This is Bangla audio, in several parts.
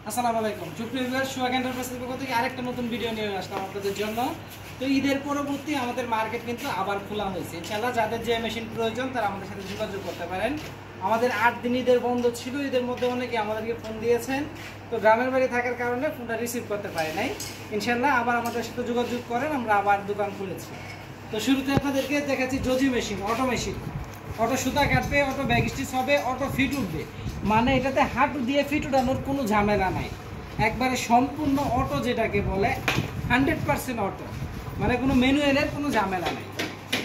আসসালামু আলাইকুম সুপ্রিয় ভিউয়ার সোহাগ এন্টারপ্রাইজের পক্ষ থেকে আরেকটা নতুন ভিডিও নিয়ে আসলাম আপনাদের জন্য। তো ঈদের পরবর্তী আমাদের মার্কেট কিন্তু আবার খোলা হয়েছে। ইনশাআল্লাহ যাদের যে মেশিন প্রয়োজন তারা আমাদের সাথে যোগাযোগ করতে পারেন। আমাদের 8 দিন ঈদের বন্ধ ছিল, ঈদের মধ্যে অনেকে আমাদেরকে ফোন দিয়েছেন, তো গ্রামের বাড়ি থাকার কারণে ফোনটা রিসিভ করতে পারি নাই। ইনশাআল্লাহ আবার আমাদের সাথে যোগাযোগ করেন, আমরা আবার দোকান খুলেছি। তো শুরুতে আপনাদেরকে দেখাচ্ছি জজি মেশিন, অটো মেশিন। অটো সুতা কাটবে, অটো ব্যাগ স্টিচ হবে, অটো ফিট উঠবে, মানে এটাতে হাঁটু দিয়ে ফিট উঠানোর কোনো ঝামেলা নাই। একবারে সম্পূর্ণ অটো, যেটাকে বলে 100% অটো, মানে কোনো ম্যানুয়ালের কোনো ঝামেলা নাই।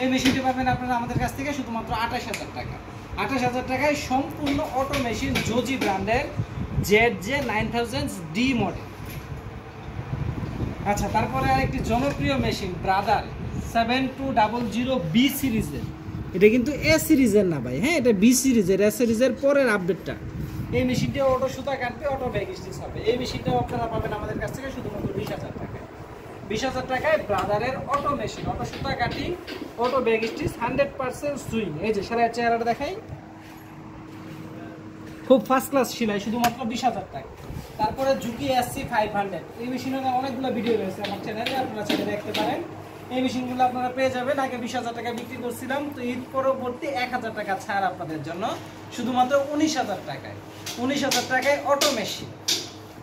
এই মেশিনটি পাবেন আপনারা আমাদের কাছ থেকে শুধুমাত্র 28,000 টাকা। 28,000 টাকায় সম্পূর্ণ অটো মেশিন, জজি ব্র্যান্ডের ZJ9000D মডেল। আচ্ছা, তারপরে আরেকটি জনপ্রিয় মেশিন ব্রাদার 7200B সিরিজের। এটা কিন্তু এ সিরিজের না ভাই, হ্যাঁ, এটা বি সিরিজের। এ সিরিজের পরের আপডেটটা। এই মেশিনটা অটো সুতা কাটবে, অটো ব্যাগ স্টিচ হবে। এই মেশিনটাও আপনারা পাবেন আমাদের কাছ থেকে শুধুমাত্র 20,000 টাকায়। 20,000 টাকায় ব্রাদারের অটো মেশিন, অটো সুতা cutting, auto bag stitch, 100% swing. এই যে সেলাই চেহারাটা দেখাই, খুব ফার্স্ট ক্লাস সেলাই, শুধুমাত্র 20,000 টাকা। তারপরে জুকি SC500, এই মেশিনের অনেকগুলো ভিডিও রয়েছে আমার চ্যানেলে, আপনারা চ্যানেলে দেখতে পারেন। এই মেশিনগুলো আপনারা পেয়ে যাবেন। আগে 20,000 টাকা বিক্রি করছিলাম, তো ঈদ পরবর্তী 1,000 টাকা ছাড় আপনাদের জন্য, শুধুমাত্র 19,000 টাকায়। 19,000 টাকায় অটো মেশিন।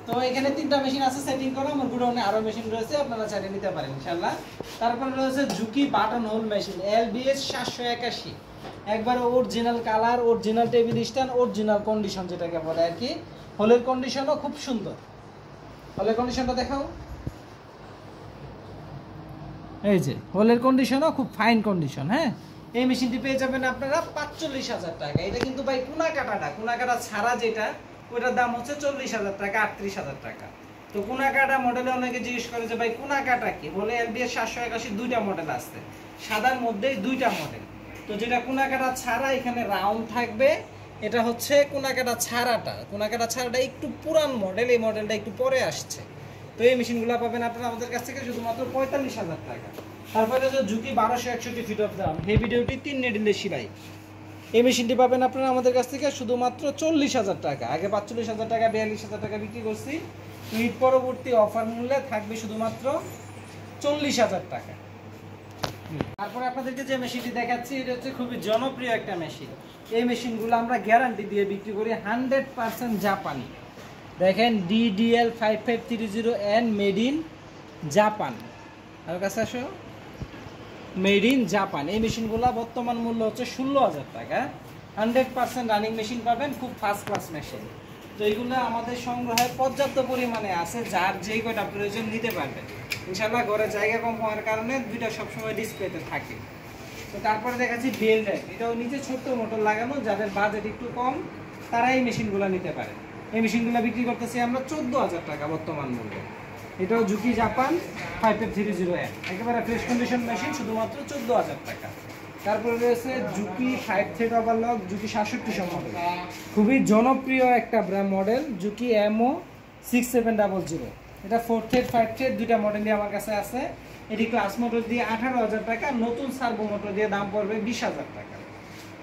তো এখানে 3টা মেশিন আছে সেটিং করা, আমার গুডাউনে আরও মেশিন রয়েছে, আপনারা চাইলে নিতে পারেন ইনশাল্লাহ। তারপরে রয়েছে Juki button whole machine LBS 781, একবার original colour, original table stand, original condition যেটাকে বলে আর কি। হোলের কন্ডিশনও খুব সুন্দর। হোলের কন্ডিশনটা দেখাও, এই যে হোলের কন্ডিশনও খুব ফাইন কন্ডিশন। হ্যাঁ, এই মেশিনটি পেয়ে যাবেন আপনারা 45,000 টাকা। এটা কিন্তু ভাই কোনা কাটা ছাড়া যেটা, ওইটার দাম হচ্ছে 40,000 টাকা, 38,000 টাকা। তো কোনা কাটা মডেলে অনেকে জিজ্ঞেস করে যে ভাই কোনা কাটা কি, বলে LBS 781 2টা মডেল আছে, সাদার মধ্যেই 2টা মডেল। তো যেটা কোনা কাটা ছাড়া, এখানে রাউন্ড থাকবে, এটা হচ্ছে কোনা কাটা ছাড়াটা। কোনা কাটা ছাড়াটা একটু পুরান মডেল, এই মডেলটা একটু পরে আসছে। তো এই মেশিনগুলো পাবেন আপনারা আমাদের কাছ থেকে শুধুমাত্র 45,000 টাকা। তারপরে হচ্ছে জুকি 1261 ফিট অফ দাম, এই ভিডিওটি 3 নেডিলে সেলাই। এই মেশিনটি পাবেন আপনারা আমাদের কাছ থেকে শুধুমাত্র 40,000 টাকা। আগে 45,000 টাকা, 42,000 টাকা বিক্রি করছি। ঈদ পরবর্তী অফার মূল্যে থাকবে শুধুমাত্র 40,000 টাকা। তারপরে আপনাদেরকে যে মেশিনটি দেখাচ্ছি, এটা হচ্ছে খুবই জনপ্রিয় একটা মেশিন। এই মেশিনগুলো আমরা গ্যারান্টি দিয়ে বিক্রি করি, 100% জাপানি। দেখেন DDL 5530 মেড ইন জাপান। আর কাছে আসো, মেড ইন জাপান। এই মেশিনগুলো বর্তমান মূল্য হচ্ছে 16,000 টাকা। 100% রানিং মেশিন পাবেন, খুব ফার্স্ট ক্লাস মেশিন। তো এইগুলো আমাদের সংগ্রহে পর্যাপ্ত পরিমাণে আছে, যার যেই কয়টা প্রয়োজন নিতে পারবেন ইনশাল্লাহ। ঘরে জায়গা কম হওয়ার কারণে দুইটা সবসময় ডিসপ্লেতে থাকে। তো তারপরে দেখাচ্ছি বেলডেক, এটাও নিচে ছোট্ট মোটর লাগানো, যাদের বাজেট একটু কম তারা এই মেশিনগুলো নিতে পারে। এই মেশিনগুলো বিক্রি করতেছি আমরা 14,000 টাকা বর্তমান মূল্য। এটাও জুকি জাপান 5830 একেবারে ফ্রেশ কন্ডিশন মেশিন, শুধুমাত্র 14,000 টাকা। তারপরে রয়েছে Juki 5 thread overlock, Juki 6700 model, খুবই জনপ্রিয় একটা ব্র্যান্ড মডেল, জুকি MO 6700। এটা 4 থ্রেড 5 থ্রেড দুইটা মডেলই আমার কাছে আছে। এটি ক্লাস মোটর দিয়ে 18,000 টাকা, নতুন সার্ভো মোটর দিয়ে দাম পড়বে 20,000 টাকা।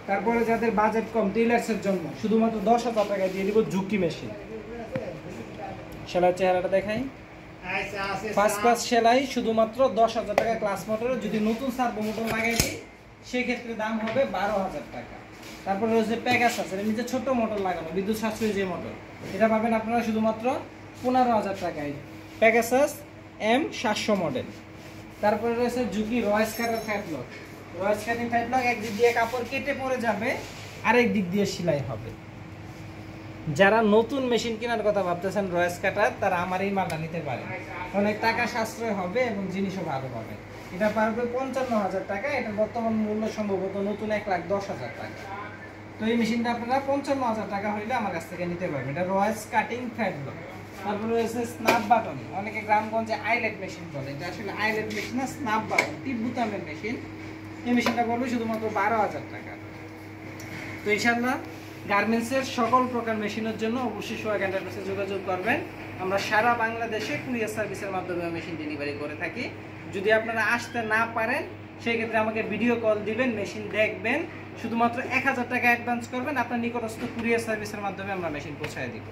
তারপরে যাদের বাজেট কম, টেইলার্সের জন্য শুধুমাত্র 10,000 টাকা দিয়ে দিব জুকি মেশিন। সেলাইয়ের চেহারাটা দেখাই, ফার্স্ট ক্লাস সেলাই, শুধুমাত্র 10,000 টাকা ক্লাস মোটরে। যদি নতুন সার্ভো মোটর লাগাই দিই সেক্ষেত্রে দাম হবে 12,000 টাকা। তারপরে রয়েছে প্যাগাসাস, এর নিচে ছোট মোটর লাগানো, বিদ্যুৎ সাশ্রয়ী যে মোটর, এটা পাবেন আপনারা শুধুমাত্র 15,000 টাকায়, প্যাগাসাস M700 মডেল। তারপরে রয়েছে জুকি রয়েস কাটার ফ্যাটলক, রয়েস কাটিং ফ্যাটলক, একদিক দিয়ে কাপড় কেটে পড়ে যাবে, আরেক দিক দিয়ে সেলাই হবে। যারা নতুন মেশিন কেনার কথা ভাবতেছেন রয়েস কাটার, তারা আমার এই মালটা নিতে পারে, অনেক টাকা সাশ্রয় হবে এবং জিনিসও ভালো পাবে। এটা পারবে 55,000 টাকা। এটা বর্তমান মূল্য সম্ভবত নতুন 1,10,000 টাকা। তো এই মেশিনটা আপনারা 55,000 টাকা হইলে আমার কাছ থেকে নিতে পারবেন। এটা রয়েস কাটিং ফ্যাটলক। তারপরে রয়েছে স্ন্যাপ বাটন, অনেকে গ্রামগঞ্জে আইলেট মেশিন বলে, এটা আসলে আইলেট মেশিন না, স্ন্যাপ বাটন, টিপ বুতামের মেশিন। এই মেশিনটা পড়বে শুধুমাত্র 12,000 টাকা। তো ইনশাআল্লাহ গার্মেন্টসের সকল প্রকার মেশিনের জন্য অবশ্যই সোহাগ এন্টারপ্রাইজে যোগাযোগ করবেন। আমরা সারা বাংলাদেশে কুরিয়ার সার্ভিসের মাধ্যমে মেশিন ডেলিভারি করে থাকি। যদি আপনারা আসতে না পারেন সেই ক্ষেত্রে আমাকে ভিডিও কল দিবেন, মেশিন দেখবেন, শুধুমাত্র 1,000 টাকা অ্যাডভান্স করবেন, আপনার নিকটস্থ কুরিয়ার সার্ভিসের মাধ্যমে আমরা মেশিন পৌঁছায় দিব।